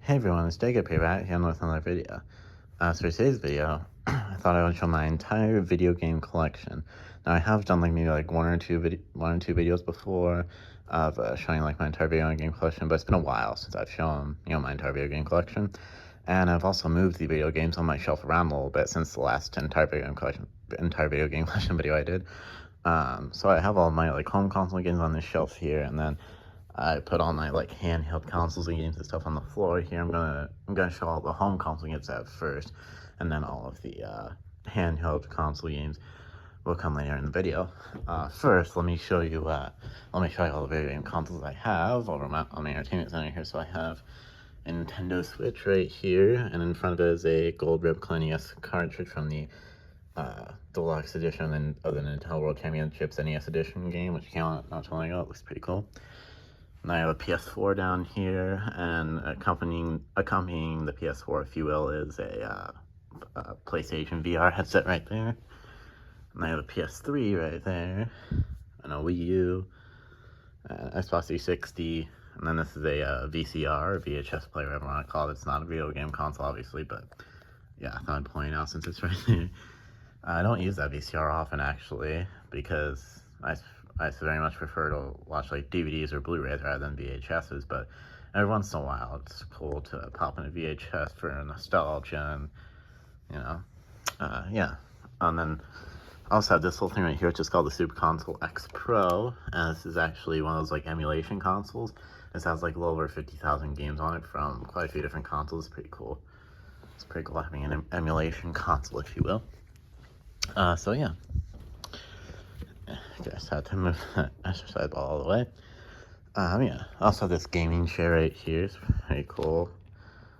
Hey everyone, it's Jacob here back here with another video. So for today's video, I thought I would show my entire video game collection. Now I have done like maybe like one or two videos before of showing like my entire video game collection, but it's been a while since I've shown my entire video game collection, and I've also moved the video games on my shelf around a little bit since the last entire video game collection video I did. So I have all my like home console games on this shelf here, and then I put all my like handheld consoles and games and stuff on the floor here. I'm gonna show all the home console games at first, and then all of the handheld console games will come later in the video. First, let me show you all the video game consoles I have over on my entertainment center here. So I have a Nintendo Switch right here, and in front of it is a gold replica NES cartridge from the deluxe edition of the Nintendo World Championships NES edition game, which came out not too long ago. It looks pretty cool. And I have a PS4 down here, and accompanying the PS4, if you will, is a PlayStation VR headset right there. And I have a PS3 right there, and a Wii U, Xbox 360, and then this is a VCR, VHS player, whatever you want to call it. It's not a video game console, obviously, but yeah, I thought I'd point out since it's right there. I don't use that VCR often, actually, because I very much prefer to watch like DVDs or Blu-rays rather than VHSs, but every once in a while it's cool to pop in a VHS for nostalgia and, yeah. And then I also have this little thing right here, which is called the Super Console X Pro, and this is actually one of those like emulation consoles. This has like a little over 50,000 games on it from quite a few different consoles. It's pretty cool. It's pretty cool having an emulation console, if you will. So yeah. Just had to move that exercise ball all the way. Yeah. I also have this gaming chair right here. It's pretty cool.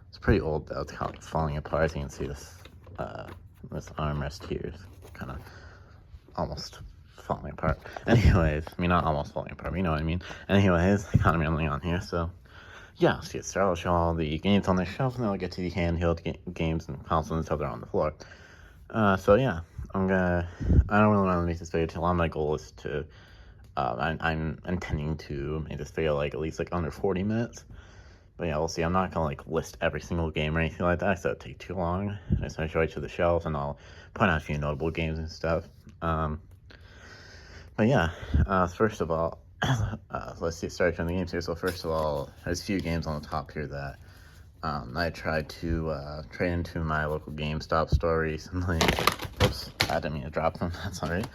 It's pretty old though. It's kind of falling apart. As you can see, this armrest here is kind of almost falling apart. Anyways, I mean not almost falling apart, but you know what I mean. Anyways, kind of rambling on here. So yeah, let's get started. I'll show all the games on the shelf, and then I'll get to the handheld games and consoles and stuff that are on the floor. So yeah, I don't really want to make this video too long. My goal is to, I'm intending to make this video like at least like under 40 minutes. But yeah, we'll see. I'm not gonna like list every single game or anything like that, so it'd take too long. I'm just gonna show you to the shelf, and I'll point out a few notable games and stuff. But yeah, first of all, let's get started on the games here. So first of all, there's a few games on the top here that I tried to trade into my local GameStop store recently. Oops, I didn't mean to drop them. That's all right.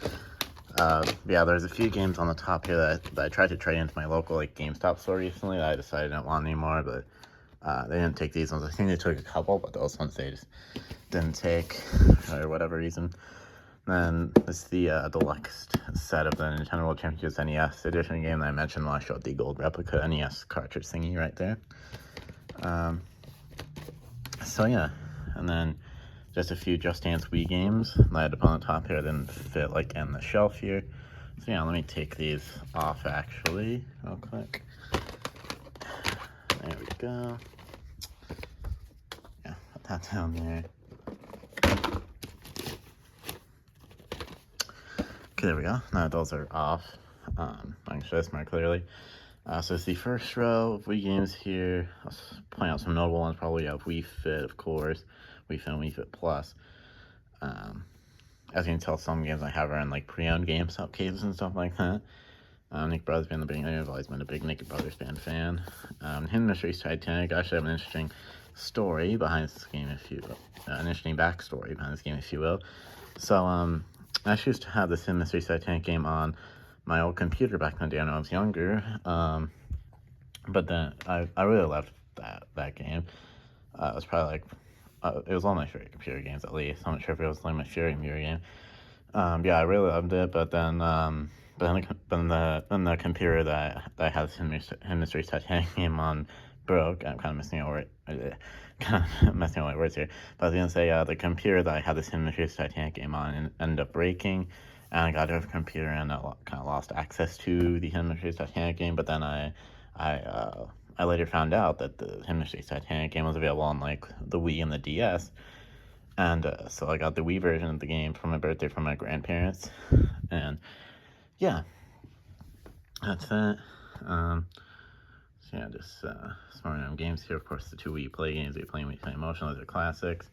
Yeah, there's a few games on the top here that I tried to trade into my local like GameStop store recently that I decided I didn't want anymore, but they didn't take these ones. I think they took a couple, but those ones they just didn't take for whatever reason. Then this is the deluxe set of the Nintendo World Championships NES edition game that I mentioned when I showed the gold replica NES cartridge thingy right there. So yeah, and then just a few Just Dance Wii games that I had up on the top here didn't fit like in the shelf here. So yeah, let me take these off actually real quick. There we go. Yeah, put that down there. Okay, there we go. Now those are off. I can show this more clearly. So it's the first row of Wii games here. I'll point out some notable ones. Probably have Wii Fit, of course, Wii Fit and Wii Fit Plus. As you can tell, some games I have are in like pre-owned GameStop cases and stuff like that. Nick Brothers being the beginning. I've always been a big Nick Brothers fan. Hidden Mysteries Titanic. I actually have an interesting story behind this game, an interesting backstory behind this game, if you will. So I actually used to have this Hidden Mysteries Titanic game on my old computer back in the day when I was younger, but then I really loved that game. It was probably like, it was one of my favorite computer games, at least. I'm not sure if it was like my favorite computer game. Yeah, I really loved it, but then the computer that I had this Hidden Mysteries Titanic game on broke. I'm kind of messing over my words here. But I was gonna say the computer that I had this Hidden Mysteries Titanic game on ended up breaking, and I got a different computer and I kind of lost access to the Hidden Mysteries Titanic game. But then I later found out that the Hidden Mysteries Titanic game was available on like the Wii and the DS, and so I got the Wii version of the game for my birthday from my grandparents, and yeah, that's it. So yeah, just some random games here. Of course, the 2 Wii Play games we play in Wii Play Emotion, those are classics.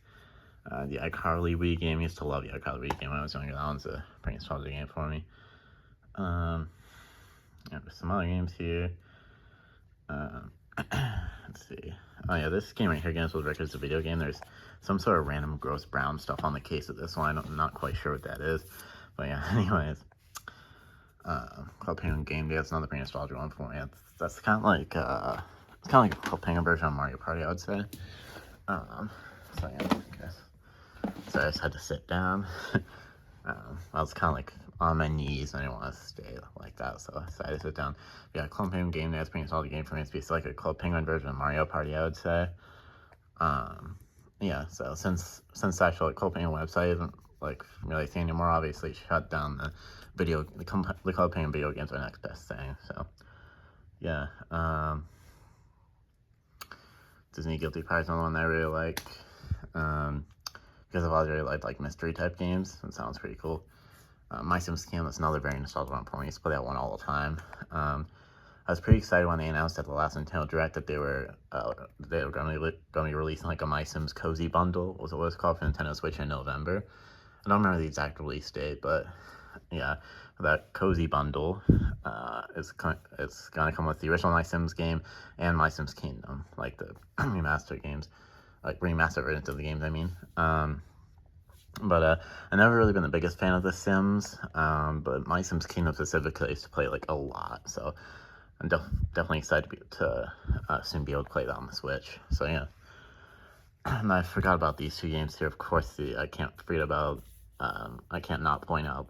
The iCarly Wii game, I used to love the iCarly Wii game when I was younger. That one's a pretty nostalgic game for me. Yeah, there's some other games here. Let's see. Oh yeah, this game right here, Guinness World Records, is a video game. There's some sort of random gross brown stuff on the case of this one. I'm not quite sure what that is. But yeah, anyways. Club Penguin Game Day, that's another pretty nostalgic one for me. That's kind of like, it's kind of like a Club Penguin version of Mario Party, I would say. So yeah, I guess. So I just had to sit down. I was kind of like on my knees, and I didn't want to stay like that, so I decided to sit down. But yeah, Club Penguin Game Day, that's pretty nostalgic game for me. It's basically like a Club Penguin version of Mario Party, I would say. Yeah, so since the actual like, Club Penguin website isn't like really a thing anymore, obviously shut down the Club Penguin video games are the next best thing. So yeah, Disney Guilty Pleasure is another one that I really like, because I've always really liked like mystery type games. It sounds pretty cool. My Sims Game is another very nostalgic one for me. I used to play that one all the time. I was pretty excited when they announced at the last Nintendo Direct that they were going to be releasing like a My Sims Cozy Bundle, was what it was called, for Nintendo Switch in November. I don't remember the exact release date, but yeah, that Cozy Bundle it's gonna come with the original My Sims game and My Sims Kingdom, like the remastered games, like remastered versions of the games, I mean. But I've never really been the biggest fan of The Sims, but My Sims Kingdom specifically I used to play like a lot, so I'm definitely excited to soon be able to play that on the Switch. So yeah. And I forgot about these 2 games here. Of course, I can't forget about, I can't not point out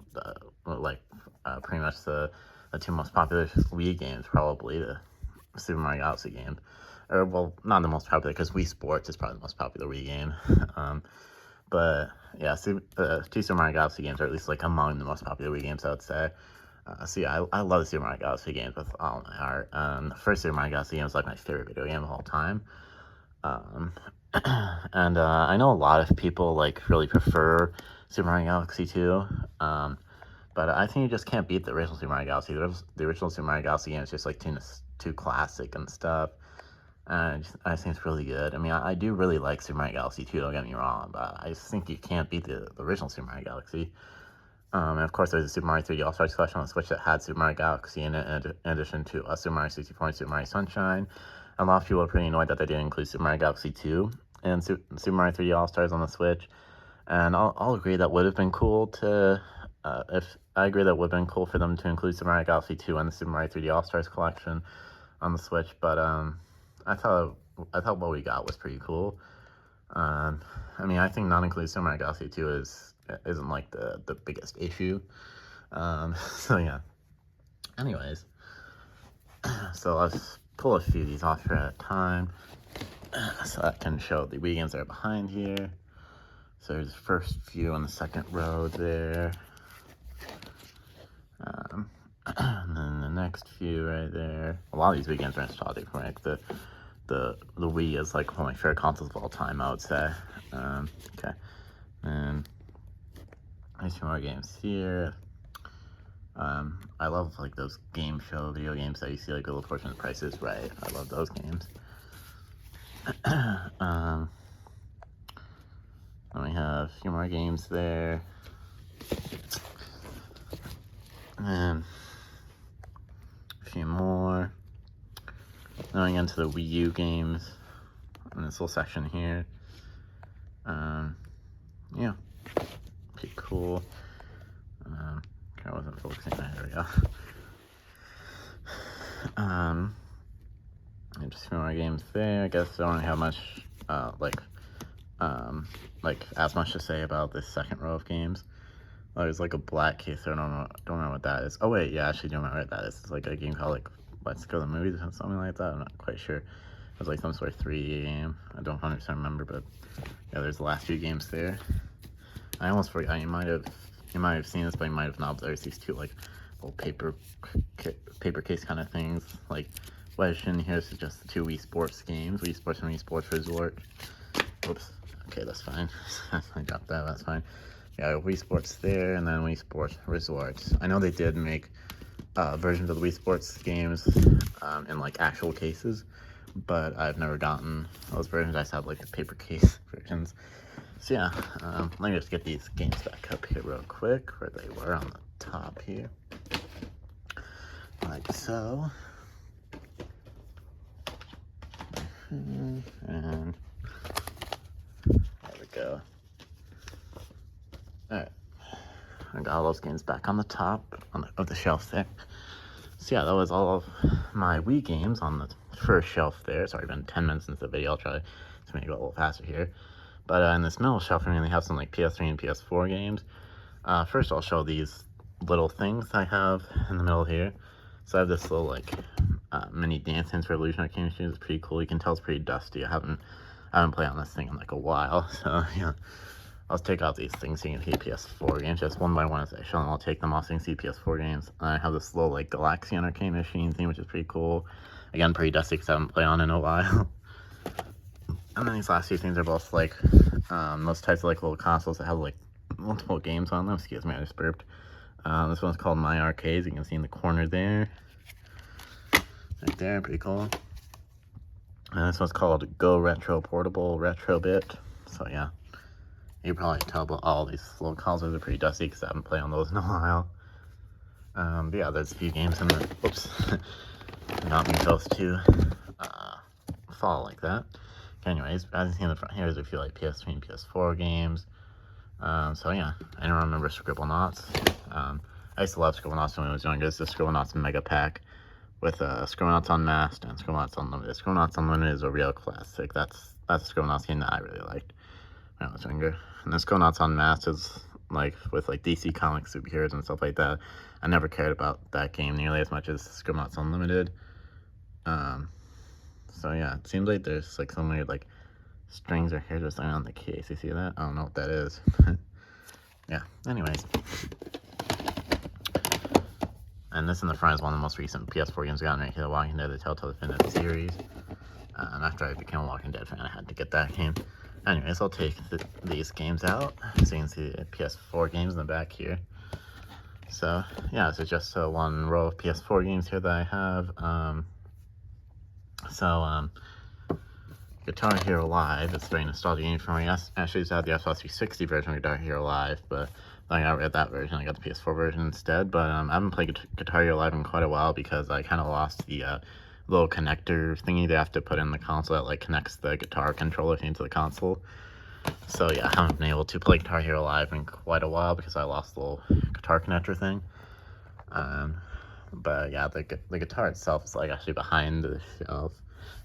pretty much the 2 most popular Wii games, probably the Super Mario Galaxy game. Or, well, not the most popular, because Wii Sports is probably the most popular Wii game. But yeah, 2 Super Mario Galaxy games are at least like among the most popular Wii games, I would say. So yeah, I love the Super Mario Galaxy games with all my heart. The first Super Mario Galaxy game is like my favorite video game of all time. And I know a lot of people like really prefer Super Mario Galaxy 2, but I think you just can't beat the original Super Mario Galaxy. The original Super Mario Galaxy game is just like too classic and stuff. And I think it's really good. I mean, I do really like Super Mario Galaxy 2, don't get me wrong, but I just think you can't beat the original Super Mario Galaxy. And of course, there's a Super Mario 3D All-Stars collection on the Switch that had Super Mario Galaxy in it, in addition to Super Mario 64 and Super Mario Sunshine. A lot of people are pretty annoyed that they didn't include Super Mario Galaxy 2 and Super Mario 3D All-Stars on the Switch. And I'll agree that would have been cool to, I agree that would have been cool for them to include Super Mario Galaxy 2 and the Super Mario 3D All-Stars collection on the Switch, but I thought what we got was pretty cool. I mean, I think not including Super Mario Galaxy 2 isn't like the biggest issue. So yeah. Anyways, so let's pull a few of these off here at a time, so I can show the Wii games that are behind here. So there's the first few on the second row there, and then the next few right there. A lot of these Wii games are nostalgic for me. Like the Wii is like one of my favorite consoles of all time, I would say. Okay, and there's some more games here. I love like those game show video games that you see like Little Fortune Prices Right. I love those games. Then we have a few more games there. And a few more. Going into the Wii U games in this little section here. Yeah, pretty cool. I wasn't focusing. There we go. And just a few more games there. I guess I don't have much, like as much to say about this second row of games. There's like a black case. I don't know what that is. Oh wait, yeah, I actually do remember what that is. It's like a game called like Let's Go to the Movies or something like that. I'm not quite sure. It was like some sort of 3D game. I don't 100% remember, but yeah, there's the last few games there. I almost forgot. You might have seen this, but you might have not. But there's these 2 like little paper case kind of things. Like wedged in here is just the 2 Wii Sports games, Wii Sports and Wii Sports Resort. Oops. Okay, that's fine. I dropped that. That's fine. Yeah, Wii Sports there, and then Wii Sports Resort. I know they did make versions of the Wii Sports games in like actual cases, but I've never gotten those versions. I just have like the paper case versions. So yeah, let me just get these games back up here real quick, where they were on the top here, like so. And there we go. Alright, I got all those games back on the top of the shelf there. So yeah, that was all of my Wii games on the first shelf there. Sorry, been 10 minutes into the video. I'll try to make it go a little faster here. But in this middle shelf, I really have some like PS3 and PS4 games. First, I'll show these little things I have in the middle here. So I have this little like mini Dance Dance Revolution arcade machine. It's pretty cool. You can tell it's pretty dusty. I haven't played on this thing in like a while. So yeah, I'll take out these things so you can see PS4 games just one by one as I show them. I'll take them off so you can see PS4 games. And I have this little like Galaxian arcade machine thing, which is pretty cool. Again, pretty dusty because I haven't played on in a while. And then these last two things are both like those types of like little consoles that have like multiple games on them. Excuse me, I just burped. This one's called My Arcades. You can see in the corner there. Right there, pretty cool. And this one's called Go Retro Portable Retrobit. So yeah, you can probably tell about all these little consoles are pretty dusty because I haven't played on those in a while. But yeah, there's a few games in there. Oops, not mean those two fall like that. Anyways, as you see in the front here, there's a few like PS3 and PS4 games. So yeah, I don't remember Scribblenauts. I used to love Scribblenauts when I was younger. It's the Scribblenauts Mega Pack with Scribblenauts Unmasked and Scribblenauts Unlimited. Scribblenauts Unlimited is a real classic. That's a Scribblenauts game that I really liked when I was younger. And then Scribblenauts Unmasked is like with like DC Comics superheroes and stuff like that. I never cared about that game nearly as much as Scribblenauts Unlimited. So yeah, it seems like there's like some weird like strings or hairs or something on the case. You see that? I don't know what that is. Yeah, anyways. And this in the front is one of the most recent PS4 games I got right here, The Walking Dead, the Telltale Definitive Series. And after I became a Walking Dead fan, I had to get that game. Anyways, I'll take these games out, so you can see the PS4 games in the back here. So yeah, this is just one row of PS4 games here that I have. Guitar Hero Live, it's a very nostalgic game for me. I actually used to have the Xbox 360 version of Guitar Hero Live, but then I got rid of that version. I got the PS4 version instead. But I haven't played Guitar Hero Live in quite a while because I kind of lost the little connector thingy they have to put in the console that like connects the guitar controller into the console. So yeah, I haven't been able to play Guitar Hero Live in quite a while because I lost the little guitar connector thing. But yeah, the guitar itself is like actually behind the shelf.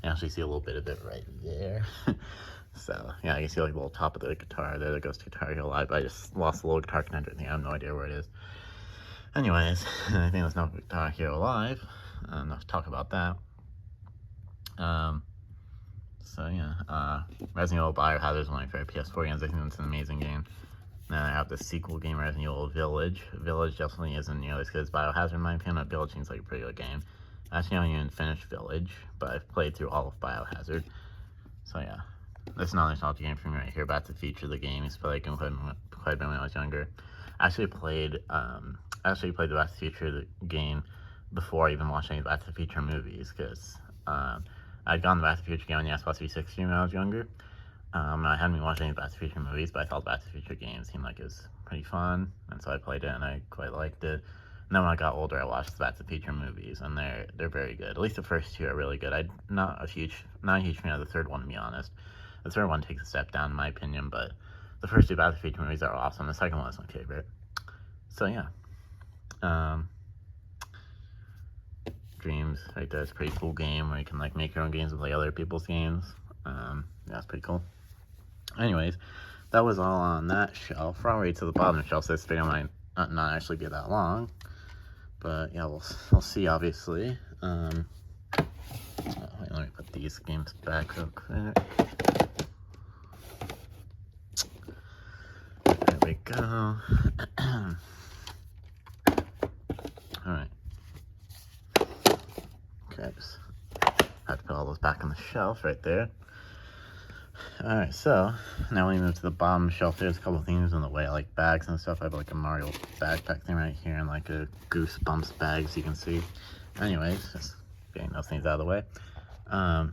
You actually see a little bit of it right there. So yeah, you can see like the little top of the guitar there that goes to Guitar Hero Live. I just lost the little guitar connector thing. I have no idea where it is. Anyways, I think that's enough Guitar Hero Live. Enough to talk about that. So yeah, Resident Evil Biohazard is one of my favorite PS4 games. I think it's an amazing game. Then I have the sequel game, Resident Evil Village. Village definitely isn't nearly as good as Biohazard in my opinion, but Village seems like a pretty good game. Actually, I haven't even finished Village, but I've played through all of Biohazard. So yeah, that's another nostalgia game for me right here. Back to the Future, the game. It's played quite a bit when I was younger. I actually played the Back to the Future game before I even watched any Back to the Future movies, because I'd gotten the Back to the Future game on the Xbox 360 when I was younger. I hadn't been watching any Back to the Future movies, but I thought the Back to the Future game seemed like it was pretty fun, and so I played it and I quite liked it. And then when I got older, I watched the Back to the Future movies, and they're very good. At least the first two are really good. I'm not a huge fan of the third one, to be honest. The third one takes a step down, in my opinion, but the first two Back to the Future movies are awesome. The second one is my favorite. So yeah, Dreams right there. It's a pretty cool game where you can like make your own games and play other people's games. Yeah, it's pretty cool. Anyways, that was all on that shelf. We're already to the bottom of the shelf, so this video might not actually be that long. But yeah, we'll see, obviously. Wait, let me put these games back real quick. There we go. Alright. Okay, just have to put all those back on the shelf right there. Alright, so now we move to the bottom shelf. There's a couple things in the way, like bags and stuff. I have like a Mario backpack thing right here and like a Goosebumps bag, as you can see. Anyways, just getting those things out of the way.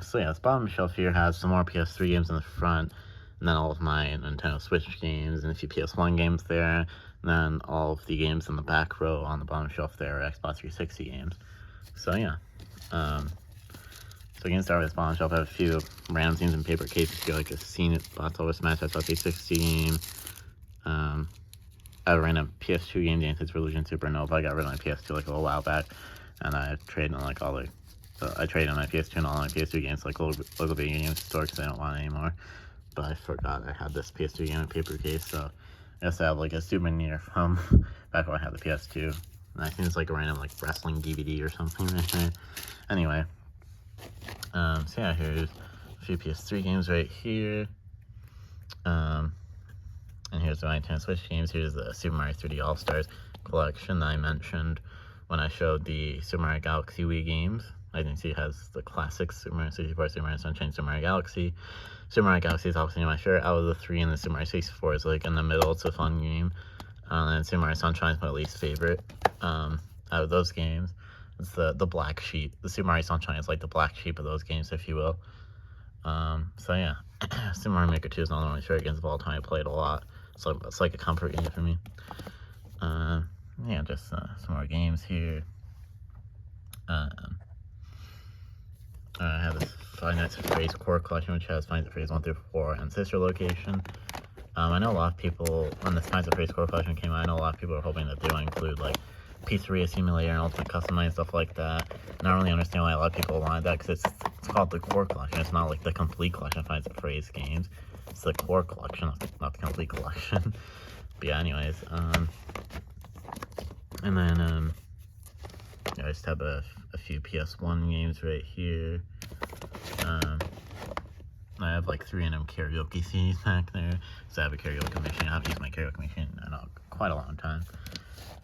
So yeah, this bottom shelf here has some more PS3 games in the front, and then all of my Nintendo Switch games and a few PS1 games there, and then all of the games in the back row on the bottom shelf there are Xbox 360 games. So yeah, so again, start with this bottom shelf. I have a few random things in paper cases here, like a Scene It Box Over Smash Xbox 360 game. I have a random PS2 game, Dance Dance Revolution Supernova. I got rid of my PS2 like a little while back, and I traded in like all the I traded in my PS2 and all my PS2 games like local video game store because I don't want it anymore. But I forgot I had this PS2 game in paper case, so I guess I have like a souvenir from back when I had the PS2. And I think it's like a random like wrestling DVD or something right there. Anyway, so yeah, here's a few PS3 games right here. And here's the Nintendo Switch games. Here's the Super Mario 3D All-Stars collection that I mentioned when I showed the Super Mario Galaxy Wii games. I think it has the classics, Super Mario 64, Super Mario Sunshine, Super Mario Galaxy. Super Mario Galaxy is obviously my favorite out of the three, and the Super Mario 64 is like in the middle. It's a fun game. And Super Mario Sunshine is my least favorite out of those games. It's the black sheep. The Super Mario Sunshine is like the black sheep of those games, if you will. So yeah, Super Mario Maker 2 is not one of my favorite games of all time. I played a lot, so it's like a comfort game for me. Yeah, just some more games here. I have this Five Nights at Freddy's core collection, which has Five Nights at Freddy's 1 through 4 and Sister Location. I know a lot of people, when this Five Nights at Freddy's core collection came out, I know a lot of people are hoping that they would include like Pizzeria Simulator and Ultimate Custom Night and stuff like that. And I don't really understand why a lot of people wanted that, because it's called the core collection. It's not like the complete collection of Five Nights at Freddy's games. It's the core collection, not the complete collection. But yeah, anyways, and then I just have a few PS1 games right here. I have like 3 random karaoke CDs back there. So I have a karaoke machine. I haven't used my karaoke machine in quite a long time.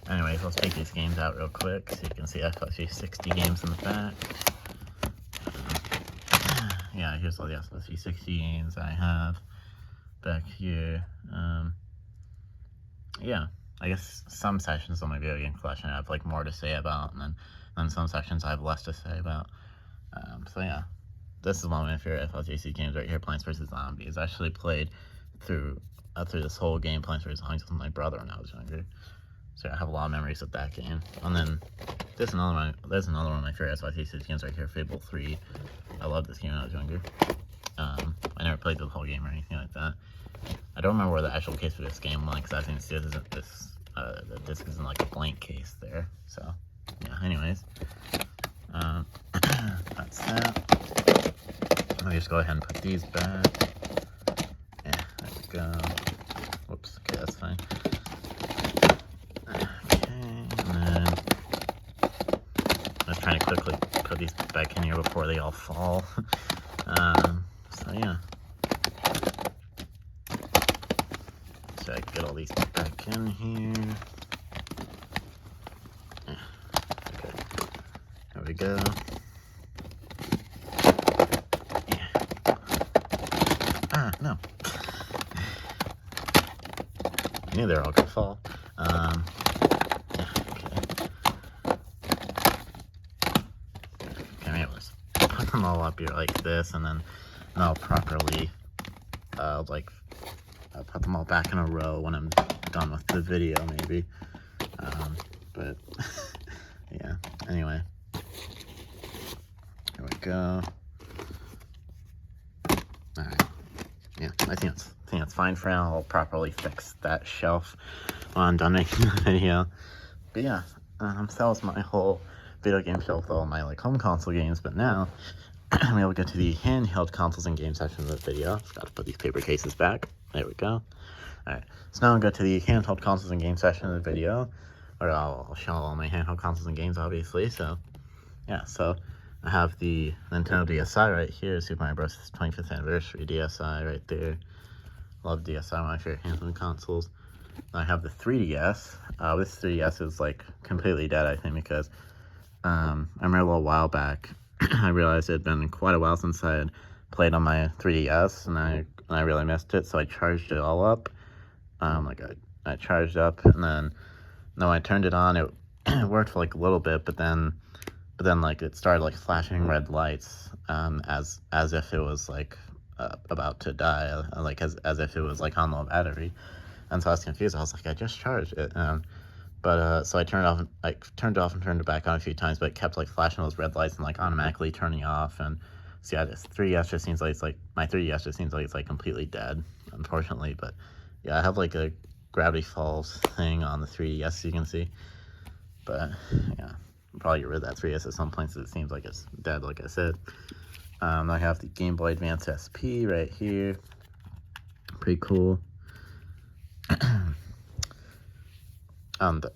Anyways, let's take these games out real quick so you can see I've got 60 games in the back. Yeah, here's all the Xbox 360 games I have back here. Yeah, I guess some sections on my video game collection I have like more to say about, and then some sections I have less to say about. So yeah, this is one of my favorite FLJC games right here, Plants vs. Zombies. I actually played through this whole game, Plants vs. Zombies, with my brother when I was younger. So I have a lot of memories of that game. And then there's another one of my favorite FLJC games right here, Fable 3. I loved this game when I was younger. I never played the whole game or anything like that. I don't remember where the actual case for this game went, because I think the disc isn't like a blank case there. So yeah, anyways, that's that. Let me just go ahead and put these back. Yeah, there we go. Whoops, okay, that's fine. Okay, and then I was trying to quickly put these back in here before they all fall. So yeah. So I can get all these back in here. Yeah, okay. There we go. Yeah. No. I knew they were all gonna fall. Yeah, okay. Okay, maybe let's put them all up here like this, and then I'll properly, like, put them all back in a row when I'm done with the video, maybe. But yeah, anyway, here we go. Alright, yeah, I think that's fine for now. I'll properly fix that shelf when I'm done making the video. But yeah, so that was my whole video game shelf with all my like home console games. But now we'll get to the handheld consoles and game section of the video. Forgot to put these paper cases back. There we go. Alright, so now I'll go to the handheld consoles and game section of the video, or I'll show all my handheld consoles and games, obviously. So yeah, so I have the Nintendo DSi right here, Super Mario Bros. 25th Anniversary DSi right there. Love DSi, one of my favorite handheld consoles. I have the 3DS. This 3DS is like completely dead, I think, because I remember a little while back, I realized it had been quite a while since I had played on my 3DS, and I really missed it, so I charged it all up. Like I charged up, and then I turned it on. It worked for like a little bit, but then like it started like flashing red lights, as if it was like about to die, like as if it was like on low battery. And so I was confused. I was like, I just charged it. But so I turned it off. I turned it off and turned it back on a few times, but it kept like flashing those red lights and like automatically turning off. And so yeah, this 3DS just seems like my 3DS just seems like it's like completely dead, unfortunately. But yeah, I have like a Gravity Falls thing on the 3DS, you can see. But yeah, I'll probably get rid of that 3DS at some point, so it seems like it's dead, like I said. I have the Game Boy Advance SP right here. Pretty cool.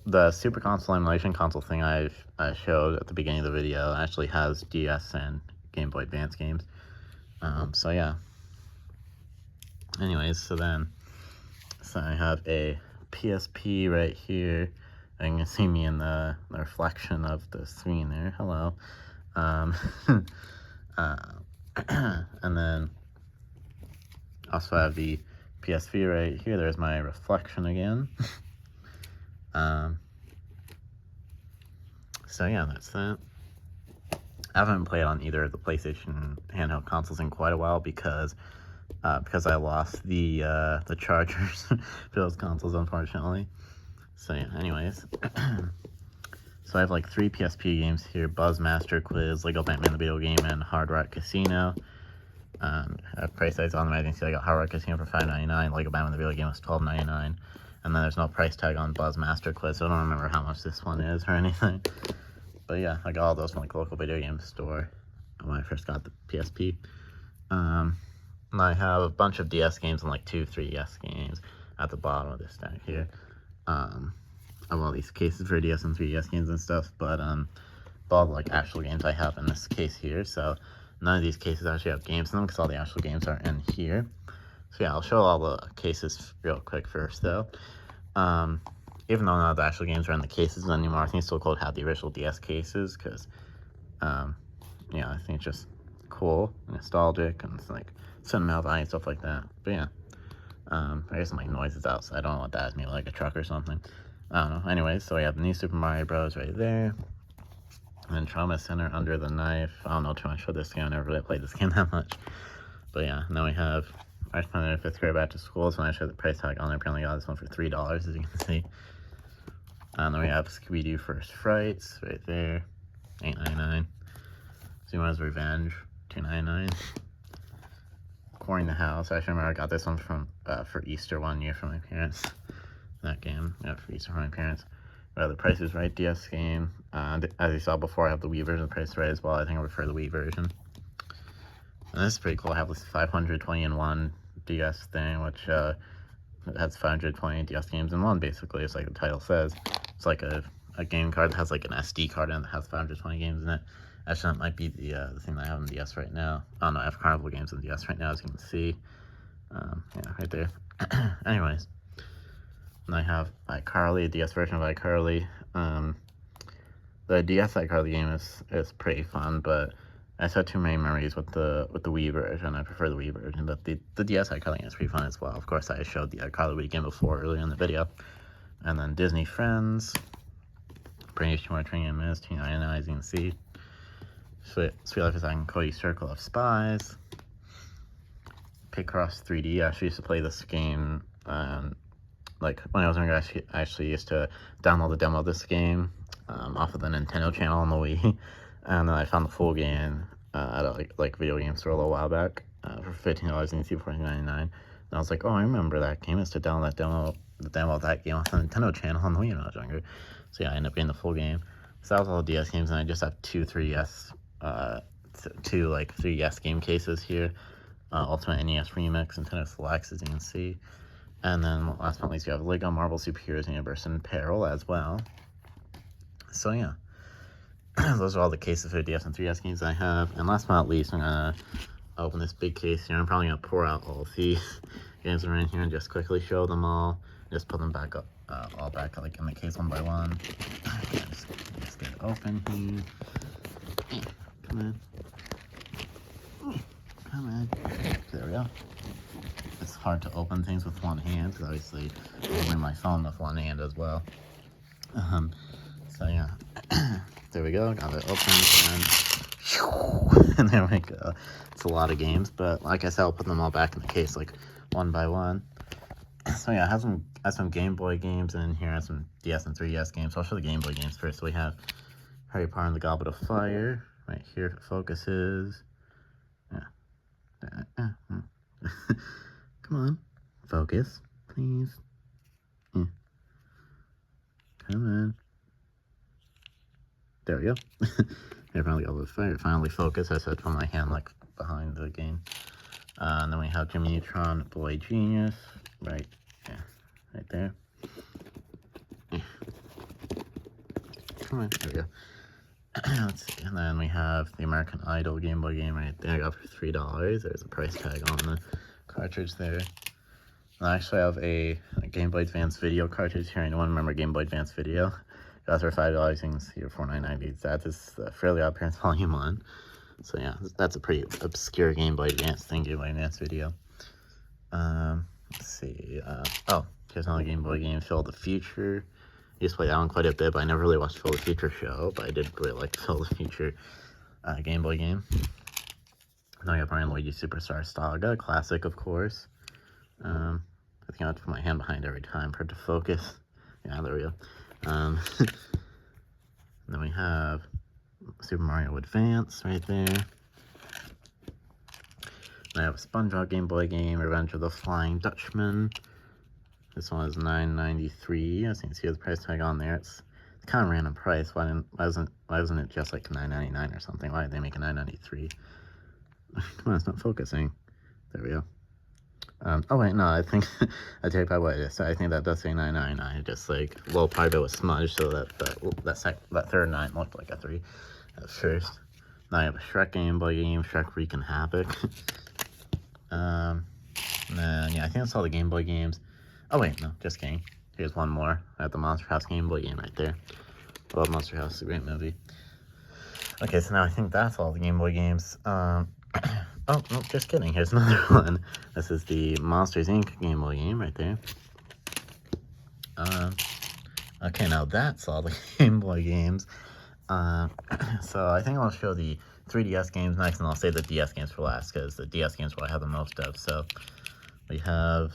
The Super Console Emulation Console thing I showed at the beginning of the video actually has DS and Game Boy Advance games. So yeah. Anyways, so I have a PSP right here. And you can see me in the reflection of the screen there. Hello. And then also have the PSP right here. There's my reflection again. So yeah, that's that. I haven't played on either of the PlayStation handheld consoles in quite a while because I lost the chargers for those consoles, unfortunately. So yeah, anyways. So I have like 3 PSP games here: Buzzmaster Quiz, Lego Batman the Video Game, and Hard Rock Casino. I have price tags on them. I think I got Hard Rock Casino for $5.99. Lego Batman the Video Game was $12.99. And then there's no price tag on Buzzmaster Quiz, so I don't remember how much this one is or anything. But yeah, I got all those from like a local video game store when I first got the PSP. And I have a bunch of DS games and like 2 3DS games at the bottom of this stack here. I have all these cases for DS and 3DS games and stuff, but all the like actual games I have in this case here. So none of these cases actually have games in them because all the actual games are in here. So yeah, I'll show all the cases real quick first though. Even though none of the actual games are in the cases anymore, I think it's still cool to have the original DS cases because, yeah, I think it's just cool, nostalgic, and it's like sentimental value and stuff like that. But yeah, I hear some like noises outside. I don't know what that is, maybe like a truck or something. I don't know. Anyways, so we have the new Super Mario Bros. Right there. And then Trauma Center, Under the Knife. I don't know too much for this game. I never really played this game that much. But yeah, and then we have I just found it 5th grade back to school, so when I showed the price tag on it, apparently got this one for $3, as you can see. And then we have Scooby-Doo First Frights right there, $8.99. Zuma's Revenge, $2.99. Quarrying the House. I actually remember I got this one from for Easter one year from my parents. That game, yeah, for Easter from my parents. The Price is Right DS game. As you saw before, I have the Wii version of The Price is Right as well. I think I prefer the Wii version. And this is pretty cool. I have this 520-in-1 DS thing, which has 520 DS games in one, basically. It's like the title says. It's like a game card that has like an SD card in it that has 520 games in it. Actually, that might be the thing that I have in DS right now. Oh no, I have Carnival games in DS right now, as you can see. Yeah, right there. Anyways. And I have iCarly, DS version of iCarly. The DS iCarly game is pretty fun, but I just had too many memories with the Wii version. I prefer the Wii version, but the DS iCarly game is pretty fun as well. Of course, I showed the iCarly Wii game before earlier in the video. And then Disney Friends, British Humor Training and Miss, $2.99, as you can see. Sweet Life is Zack & Cody, Circle of Spies. Picross 3D. I actually used to play this game, like when I was younger. I actually used to download the demo of this game off of the Nintendo channel on the Wii. And then I found the full game at a like video game store a little while back for $15 and $14.99. And I was like, oh, I remember that game. Is to download the demo of that game off the Nintendo channel on the Wii when I was younger. So yeah, I ended up getting the full game. So that was all the DS games, and I just have two 3DS game cases here. Ultimate NES Remix, Nintendo Selects, as you can see. And then last but not least, you have Lego Marvel Super Heroes Universe in Peril as well. So yeah. Those are all the cases for DS and 3DS games I have. And last but not least, I'm going to open this big case here. I'm probably going to pour out all of these games that are in here and just quickly show them all. Just put them back up, all back like in the case one by one. Just get it open here. Come on. Come on. There we go. It's hard to open things with one hand, because obviously I'm holding my phone with one hand as well. So yeah, there we go, got it open, and there we go. It's a lot of games, but like I said, I'll put them all back in the case, like, one by one. So yeah, I have some Game Boy games in here, I have some DS and 3DS games. So I'll show the Game Boy games first. So we have Harry Potter and the Goblet of Fire, right here if it focuses. Yeah. Come on, focus, please. Yeah. Come on. There we go. Here, finally got the fire. Finally focus. I said put my hand like behind the game. And then we have Jimmy Neutron, Boy Genius, right there. Yeah. Come on, there we go. Let's see. And then we have the American Idol Game Boy game right there. I got for $3. There's a price tag on the cartridge there. And I actually have a Game Boy Advance Video cartridge here. Anyone remember Game Boy Advance Video? Got for $5. You can see here $4.99. That is Fairly Odd Parents Volume 1. So yeah, that's a pretty obscure Game Boy Advance thing, Game Boy Advance Video. Let's see. Oh, here's another Game Boy game, Phil the Future. I used to play that one quite a bit, but I never really watched Phil the Future show. But I did really like Phil the Future Game Boy game. Now I got Mario & Luigi Superstar Saga, classic, of course. I think I have to put my hand behind every time for it to focus. Yeah, there we go. And then we have Super Mario Advance right there. And I have a SpongeBob Game Boy game, Revenge of the Flying Dutchman. This one is $9.93. As you can see the price tag on there. It's kind of a random price. Why wasn't it just like $9.99 or something? Why did they make it $9.93? Come on, it's not focusing. There we go. Oh wait, no, I think I take back what it is. So I think that does say $9.99. Just like a little part of it was smudged, so that third 9 looked like a 3 at first. Now I have a Shrek Game Boy game, Shrek Wreaking Havoc. And then yeah, I think that's all the Game Boy games. Oh wait, no, just kidding. Here's one more. I have the Monster House Game Boy game right there. I love Monster House, it's a great movie. Okay, so now I think that's all the Game Boy games. Oh, no, just kidding. Here's another one. This is the Monsters, Inc. Game Boy game right there. Okay, now that's all the Game Boy games. So I think I'll show the 3DS games next, and I'll save the DS games for last, because the DS games what I have the most of. So we have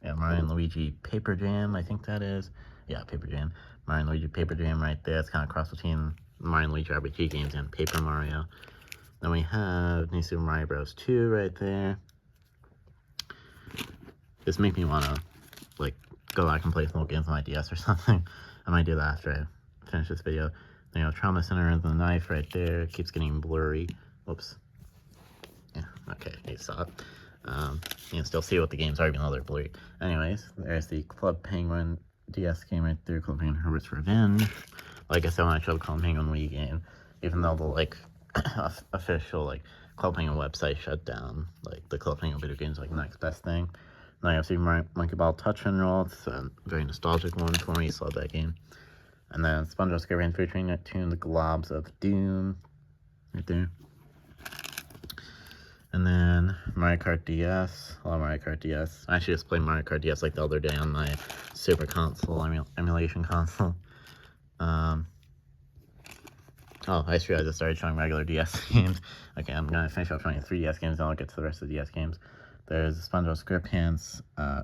Mario & Luigi Paper Jam, I think that is. Yeah, Paper Jam. Mario & Luigi Paper Jam right there. It's kind of cross between Mario & Luigi RPG games and Paper Mario. Then we have New Super Mario Bros. 2 right there. This makes me want to, like, go back and play some more games on my DS or something. I might do that after I finish this video. Then you have Trauma Center and the knife right there. It keeps getting blurry. Whoops. Yeah, okay, you saw it. You can still see what the games are, even though they're blurry. Anyways, there's the Club Penguin DS game right there, Club Penguin Herbert's Revenge. Like I said when I showed Club Penguin Wii game, even though the, like, official, like, Club Penguin website shut down, like, the Club Penguin video games, like, next best thing. Now I have Super Mario Monkey Ball Touch and Roll. It's a very nostalgic one for me, so I love that game. And then SpongeBob SquarePants featuring Neptune, the Globs of Doom, right there. And then Mario Kart DS. I love Mario Kart DS. I actually just played Mario Kart DS like the other day on my Super Console emulation console. Oh, I just realized I started showing regular DS games. Okay, I'm gonna finish up showing 3DS games, and I'll get to the rest of the DS games. There's SpongeBob SquarePants,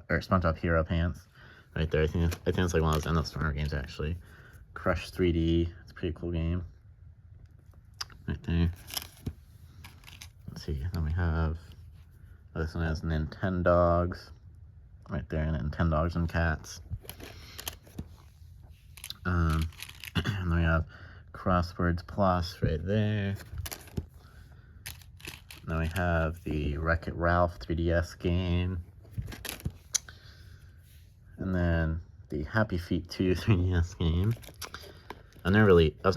or SpongeBob Hero Pants, right there. I think it's like one of those Endless Summer games actually. Crush 3D. It's a pretty cool game. Right there. Let's see. Then we have this one has Nintendogs. Right there, Nintendogs and Cats. And then we have Crosswords Plus right there. Then we have the Wreck-It Ralph 3DS game. And then the Happy Feet 2 3DS game. I was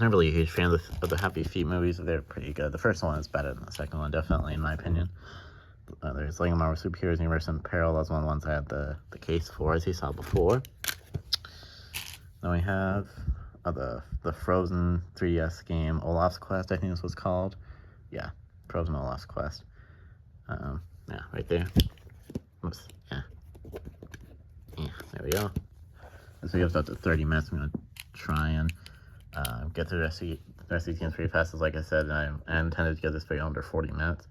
never really a huge fan of the Happy Feet movies. They're pretty good. The first one is better than the second one, definitely, in my opinion. There's Lego Marvel Superheroes Universe in Peril. That's one of the ones I had the case for, as you saw before. Then we have the Frozen 3DS game, Olaf's Quest, I think this was called. Yeah, Pros No Lost Quest. Yeah, right there. Whoops. Yeah. There we go. This video's up to 30 minutes. I'm gonna try and get through the rest of these games pretty fast. As like I said, I intended to get this video under 40 minutes.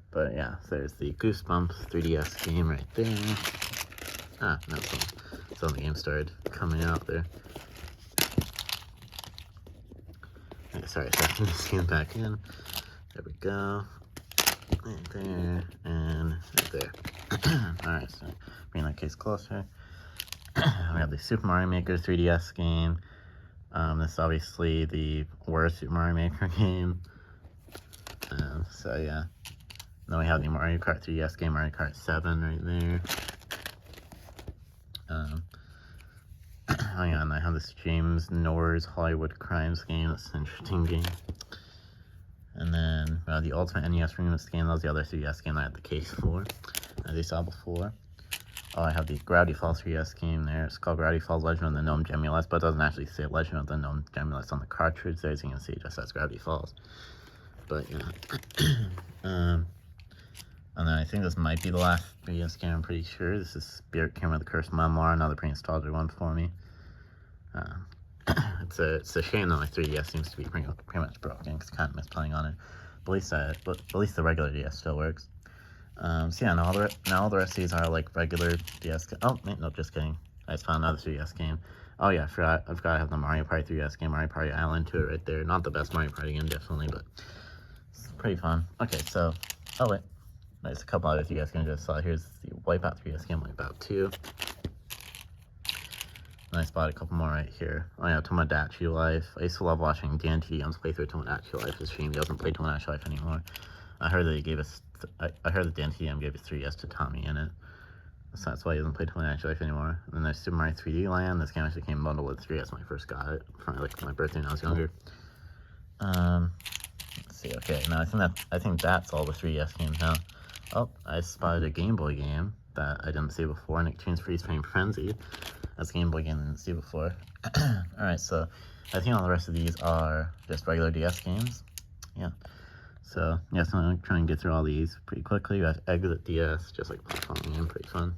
But yeah, so there's the Goosebumps 3DS game right there. No, so the game started coming out there. Okay, sorry, second to scan back in. There we go. Right there, and right there. Alright, so bring that case closer. We have the Super Mario Maker 3DS game. This is obviously the worst Super Mario Maker game. So yeah. Then we have the Mario Kart 3DS game, Mario Kart 7 right there. Oh yeah, and I have this James Norris Hollywood Crimes game. That's an interesting game. And then the Ultimate NES Remix game. That was the other 3DS game I had the case for, as you saw before. Oh, I have the Gravity Falls 3DS game there. It's called Gravity Falls Legend of the Gnome Gemulus, but it doesn't actually say Legend of the Gnome Gemulus on the cartridge there, as you can see, it just says Gravity Falls. But yeah. And then I think this might be the last 3DS game, I'm pretty sure. This is Spirit Camera The Cursed Memoir, another pretty nostalgic one for me. It's a shame that my 3DS seems to be pretty much broken, because I kind of miss playing on it. But at least the regular DS still works. So yeah, now all the rest of these are like regular DS. Oh, no, just kidding. I just found another 3DS game. Oh yeah, I forgot I have the Mario Party 3DS game, Mario Party Island 2 right there. Not the best Mario Party game, definitely, but it's pretty fun. Okay, so, oh wait, there's a couple other 3DS games I just saw. Here's the Wipeout 3DS game, Wipeout 2. And I spotted a couple more right here. Oh yeah, Tomodachi Life. I used to love watching Dan TDM's playthrough of Tomodachi Life. It's a shame he doesn't play Tomodachi Life anymore. I heard that he gave us, I heard that Dan TDM gave his 3DS to Tommy in it. So that's why he doesn't play Tomodachi Life anymore. And then there's Super Mario 3D Land. This game actually came bundled with 3DS when I first got it. For like my birthday when I was younger. Let's see, okay, now I think that's all the 3DS games now. Oh, I spotted a Game Boy game that I didn't see before, Nicktoons Freeze Frame Frenzy. That's a Game Boy game I didn't see before. Alright, so I think all the rest of these are just regular DS games. Yeah. So, yeah, so I'm going to try and get through all these pretty quickly. We have Exit DS, just like a platform game, pretty fun.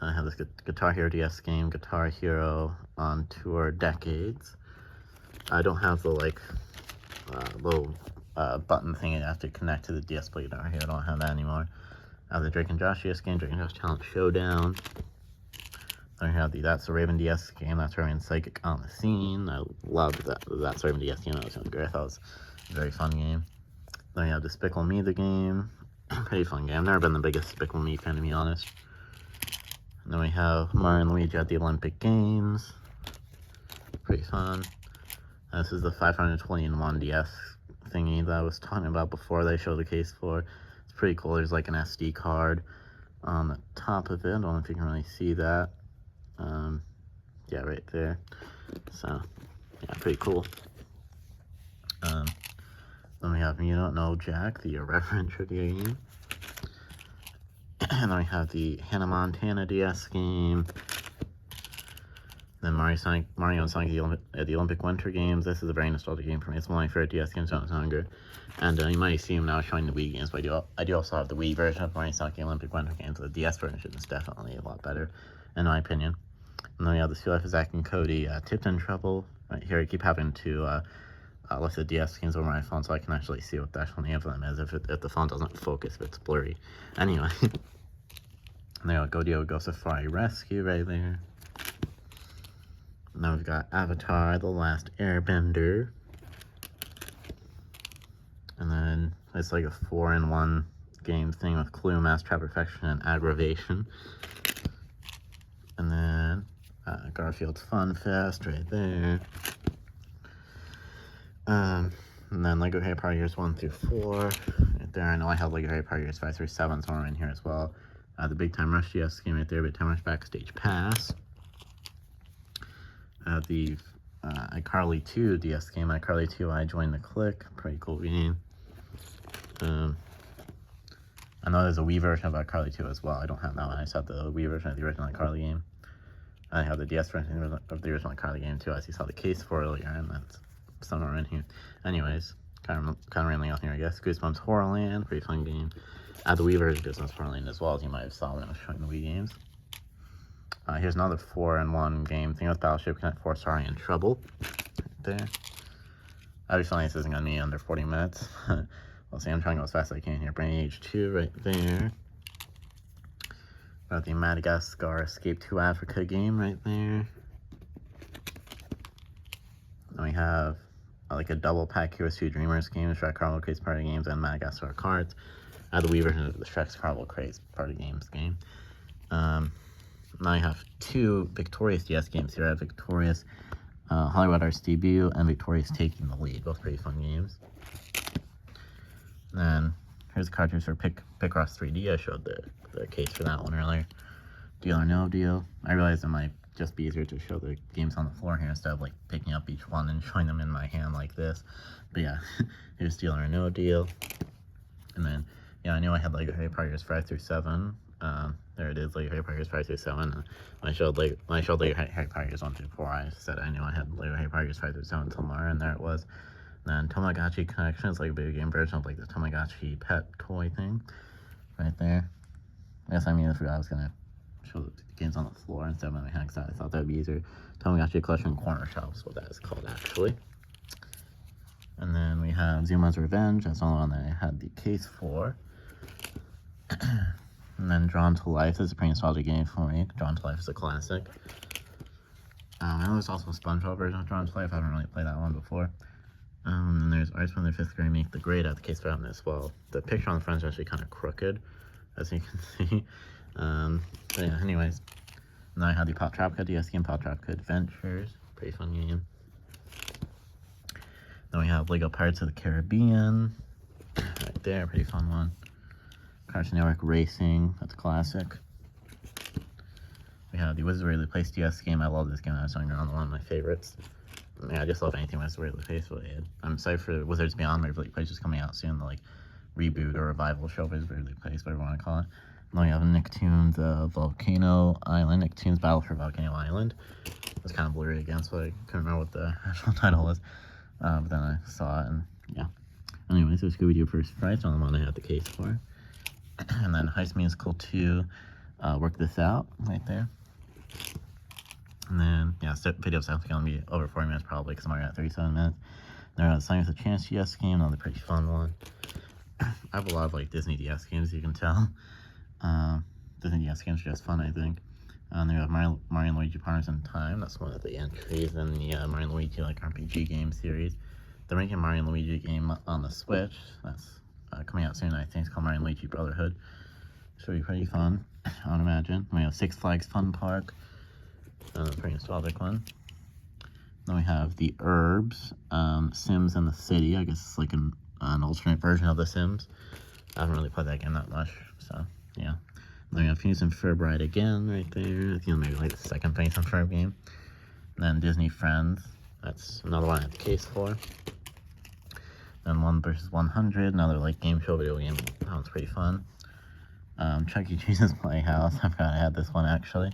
I have this Guitar Hero DS game, Guitar Hero on Tour Decades. I don't have the, like, little button thing you have to connect to the DS Play Guitar Hero. I don't have that anymore. I have the Drake and Josh DS game, Drake and Josh Talent Showdown. Then we have the That's the Raven DS game, That's Raven Psychic on the Scene. I loved That's the Raven DS game when I was younger. I thought it was a very fun game. Then we have Despicable Me, the game. Pretty fun game. I've never been the biggest Despicable Me fan, to be honest. And then we have Mario and Luigi at the Olympic Games. Pretty fun. This is the 520-in-1 DS thingy that I was talking about before they showed the case for. It's pretty cool. There's like an SD card on the top of it. I don't know if you can really see that. Yeah, right there. So, yeah, pretty cool. Then we have You Don't Know Jack, the irreverent trivia game. And then we have the Hannah Montana DS game. Then Mario and Sonic at the Olympic Winter Games. This is a very nostalgic game for me. It's one of my favorite DS games when I was younger. And you might see him now showing the Wii games, but I do also have the Wii version of Mario and Sonic at the Olympic Winter Games. The DS version is definitely a lot better, in my opinion. And then we have the Sea Life of Zack and Cody, Tipped in Trouble. Right here, I keep having to look at the DS games over my phone so I can actually see what the actual name of them is if the phone doesn't focus, if it's blurry. Anyway. And there we go, Go Safari Rescue right there. Now we've got Avatar, The Last Airbender. And then it's like a 4-in-1 game thing with Clue, Mousetrap, Perfection, and Aggravation. And then Garfield's Fun Fest right there. And then Lego Harry Potter Years 1 through 4 right there. I know I have Lego Harry Potter Years 5 through 7 somewhere in here as well. The Big Time Rush DS game right there, Big Time Rush Backstage Pass. The iCarly 2 DS game, iCarly 2 I Joined the Clique, pretty cool game. I know there's a Wii version of iCarly 2 as well. I don't have that one. I just have the Wii version of the original iCarly game. I have the DS version of the original iCarly game too, as you saw the case for earlier, and that's somewhere in here. Anyways, kind of rambling out here, I guess. Goosebumps Horrorland, pretty fun game. The Wii version of Goosebumps Horrorland as well, as you might have saw when I was showing the Wii games. Here's another 4-in-1 game thing with Battleship Connect 4 Sorry in Trouble. Right there. I just feel this isn't gonna be under 40 minutes. We'll see, I'm trying to go as fast as I can here. Brain Age 2 right there. Got the Madagascar Escape to Africa game right there. Then we have like a double pack Heroes 2 Dreamers game, Shrek Carnival Craze Party Games, and Madagascar Cards. The Wii version of the Shrek's Carnival Craze Party Games game. Now I have 2 Victorious DS games here. I have Victorious Hollywood Arts Debut and Victorious Taking the Lead, both pretty fun games. And then here's the cartridge for Picross 3D. I showed the case for that one earlier. Deal or No Deal. I realized it might just be easier to show the games on the floor here instead of like picking up each one and showing them in my hand like this. But yeah, here's Deal or No Deal. And then, yeah, I knew I had Lego Harry Potter 5 through 7. There it is, Lego Harry Potter 5 through 7. When I showed Lego Harry Potter 1 through 4, I said I knew I had Lego Harry Potter 5 through 7 tomorrow, and there it was. And then Tamagotchi Connection is like a video game version of like the Tamagotchi pet toy thing, right there. I guess I mean if I was gonna show the games on the floor instead of on my hand, because I thought that would be easier. Tamagotchi Collection Corner Shelf is what that is called actually. And then we have Zuma's Revenge. That's the only one that I had the case for. And then Drawn to Life is a pretty nostalgic game for me. Drawn to Life is a classic. I know there's also a SpongeBob version of Drawn to Life. I haven't really played that one before. And then there's Arts from the 5th grade Make the Grade at the case for that one as well. The picture on the front is actually kind of crooked, as you can see. But yeah, anyways. Now I have the Pop Tropica DS game, Pop Tropica Adventures. Pretty fun game. Then we have Lego Pirates of the Caribbean. Right there, pretty fun one. Cartoon Network Racing, that's a classic. We have the Wizards of Waverly Place DS game. I love this game. I was talking around one of my favorites. I mean, I just love anything Wizards of Waverly Place related. I'm excited for Wizards Beyond Waverly Place just coming out soon, the like reboot or revival show of Wizards of Waverly Place, whatever you want to call it. And then we have Nicktoons Volcano Island, Nicktoons Battle for Volcano Island. It was kind of blurry again, so I couldn't remember what the actual title was. But then I saw it, and yeah. Anyways, so Scooby-Doo First Fright, on the one I had the case for. And then Heist Musical 2, Work This Out, right there. And then, yeah, video is definitely going to be over 40 minutes probably, because I'm already at 37 minutes. There's Science of Chance DS game, another pretty fun one. I have a lot of, like, Disney DS games, you can tell. Disney DS games are just fun, I think. And then we have Mario and Luigi Partners in Time. That's one of the entries in the Mario and Luigi, like, RPG game series. They're making a Mario and Luigi game on the Switch. That's coming out soon, I think. It's called Mario and Luigi Brotherhood. Should be pretty fun, I would imagine. We have Six Flags Fun Park. Another pretty nostalgic one. Then we have The Herbs, Sims in the City. I guess it's like an alternate version of The Sims. I haven't really played that game that much, so yeah. Then we have Phineas and Ferb Ride Again right there. I think maybe like the second Phineas and Ferb game. And then Disney Friends. That's another one I have the case for. Then 1 vs 100, another like game show video game. That one's pretty fun. Chuck E. Cheese's Playhouse. I forgot I had this one actually.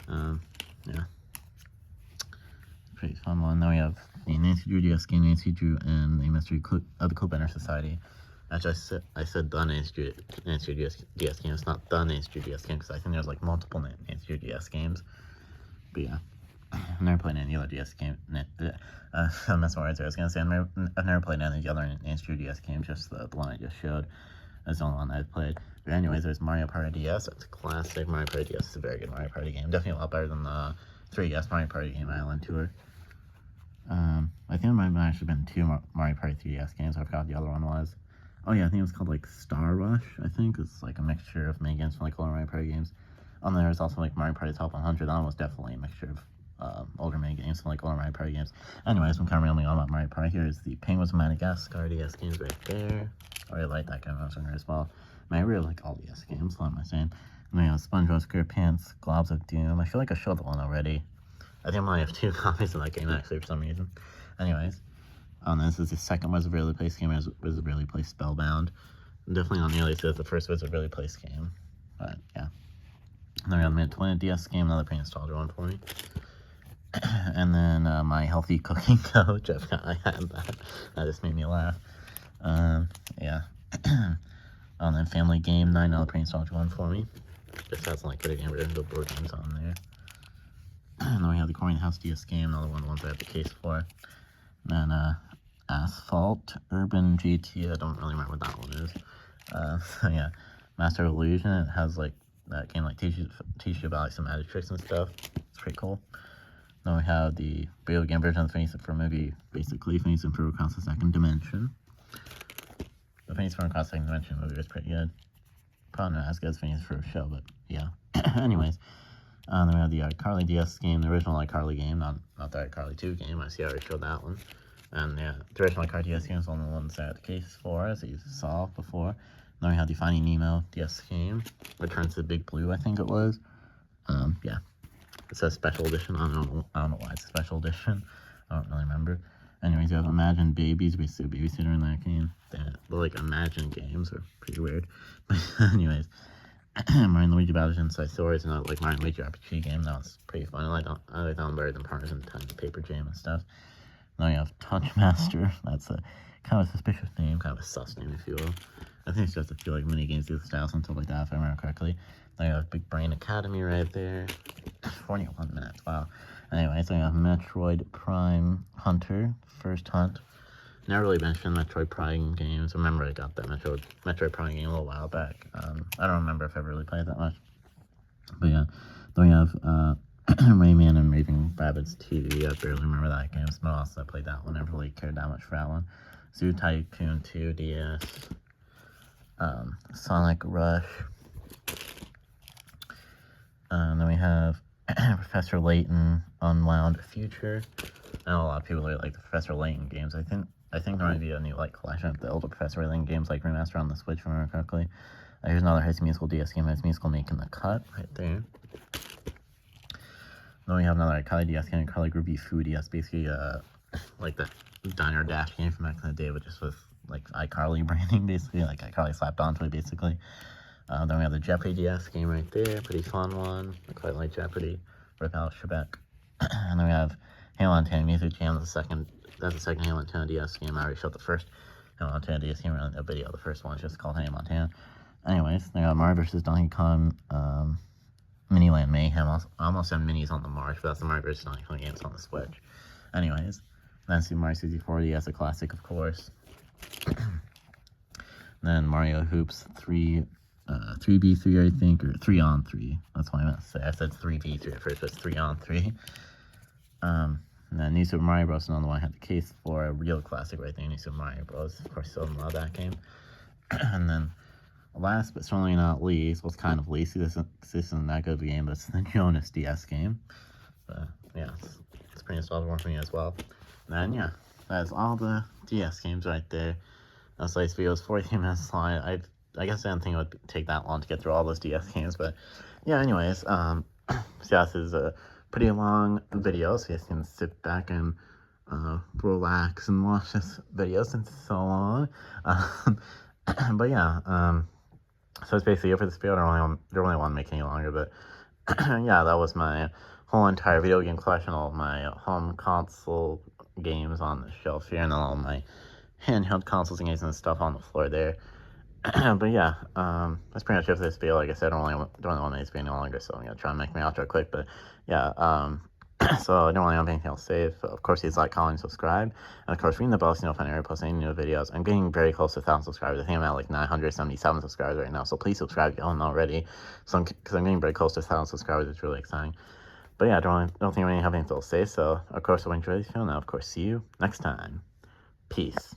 Yeah. Pretty fun one. Then we have the Nancy Drew DS game, Nancy Drew and the Mystery of the Cool Banner Society. Actually, I said the Nancy Drew DS game. It's not the Nancy Drew DS game because I think there's like multiple Nancy Drew DS games. But yeah, I've never played any other DS game. That's what I was gonna say. I've never played any of the other Nancy Drew DS games. Just the one I just showed. That's the only one I've played. But anyways, there's Mario Party DS. That's a classic. Mario Party DS is a very good Mario Party game. Definitely a lot better than the 3DS Mario Party game Island Tour. I think there might have actually been 2 Mario Party 3DS games. I forgot what the other one was. Oh yeah, I think it was called like Star Rush, I think. It's like a mixture of mini games from like older Mario Party games. There's also like Mario Party Top 100. That one was definitely a mixture of older mini games from like older Mario Party games. Anyways, I'm kind of rambling on about Mario Party. Here's the Penguins of Madagascar DS games right there. I really like that game as well. I mean, I really like all DS games, what am I saying? And we have SpongeBob SquarePants, Globs of Doom. I feel like I showed the one already. I think I might have 2 copies of that game actually for some reason. Anyways, this is the second Wizards of Waverly Place game, Wizards of Waverly Place Spellbound. Definitely not nearly as good as the first Wizards of Waverly Place game, but yeah. And then we have the Mid-20 DS game, another pretty nostalgic one for me. And then my healthy cooking coach, I had that. That just made me laugh. Yeah. And then Family Game, $9 pre-installed one for me. Just has like video game, no board games on there. And then we have the Corning House DS game, another one of the ones I have the case for. And then Asphalt Urban GT, I don't really remember what that one is. So yeah, Master of Illusion, it has like that game like teaches you about like some magic tricks and stuff. It's pretty cool. Then we have the video game version of Phineas for movie, basically Phineas and Ferb Across the Second Dimension. The Phineas and Ferb Across the Second Dimension movie was pretty good. Probably not as good as Phineas and Ferb show, but yeah. Anyways, then we have the iCarly DS game, the original iCarly game, not the iCarly 2 game. I see I already showed that one. And yeah, the original iCarly DS game is one of the ones I had the case for, as you saw before. Then we have the Finding Nemo DS game, Returns to Big Blue, I think it was. Yeah, it says special edition. I don't know why it's a special edition. I don't really remember. Anyways, you have Imagine Babies, basically a babysitter in that game. The like Imagine games are pretty weird. But anyways, Mario & Luigi Battles Inside Stories, and like Mario & Luigi RPG game. That was pretty fun. I like that one better than Partisan Times Paper Jam and stuff. Now you have Touchmaster. That's a kind of a suspicious name, kind of a sus name, if you will. I think it's just a few like mini games with styles and stuff like that, if I remember correctly. Now you have Big Brain Academy right there. 41 minutes, wow. Anyway, so you have Metroid Prime Hunter, First Hunt. Never really mentioned Metroid Prime games. I remember I got that Metroid Prime game a little while back. I don't remember if I really played that much. But yeah, then we have Rayman and Raving Rabbids TV. I barely remember that game. Someone else that played that one. Never really cared that much for that one. Zoo Tycoon 2 DS. Sonic Rush. Then we have Professor Layton Unwound Future. I know a lot of people really like the Professor Layton games. I think there might be a new like collection of the older Professor Layton games like remastered on the Switch, if I remember correctly. Here's another High School Musical DS game. High School Musical making the cut right there. Then we have another iCarly DS game, iCarly Groovy Food DS, basically like the Diner Dash game from back in the day, but just with like iCarly branding, basically, like iCarly slapped onto it, basically. Then we have the Jeopardy DS game right there, pretty fun one. I quite like Jeopardy. Rip out Shebeck. And then we have Halo Montana Music Jam, that's the second Halo Montana DS game. I already showed the first Halo Montana DS game in the video. The first one is just called Halo Montana. Anyways, then we have Mario vs. Donkey Kong, Miniland Mayhem. I almost have minis on the March, but that's the Mario vs. Donkey Kong games on the Switch. Anyways, then Super Mario 64 DS, a classic, of course. Then Mario Hoops 3v3, I think, or 3-on-3. That's what I meant to say. I said 3v3 at first, but it's 3-on-3. And then New Super Mario Bros. Another one I had the case for, a real classic right there, New Super Mario Bros. Of course, still love that game. And then last but certainly not least, well, it's kind of lazy. This isn't that good of a game, but it's the Jonas DS game. But yeah, it's pretty installed one for me as well. And then yeah, that's all the DS games right there. That's like this video is 14 minutes long. I guess I didn't think it would take that long to get through all those DS games, but yeah, anyways, so yeah, this is a pretty long video, so you guys can sit back and relax and watch this video since it's so long. But yeah, so it's basically it for this video. I don't really want to make it any longer, but yeah, that was my whole entire video game collection, all of my home console games on the shelf here, and then all of my handheld consoles and games and stuff on the floor there. But yeah, that's pretty much it for this video. Like I said, I don't really want to make this video any longer, so I'm gonna try and make my outro quick. But yeah, so I don't really have anything else to say. Of course, please like, comment, and subscribe, and of course, ring the bell so you know if I ever post any new videos. I'm getting very close to 1,000 subscribers. I think I'm at like 977 subscribers right now, so please subscribe if you haven't already. So because I'm getting very close to 1,000 subscribers, it's really exciting. But yeah, I don't think I really have anything else to say. So of course, I'll enjoy this video, and I'll of course see you next time. Peace.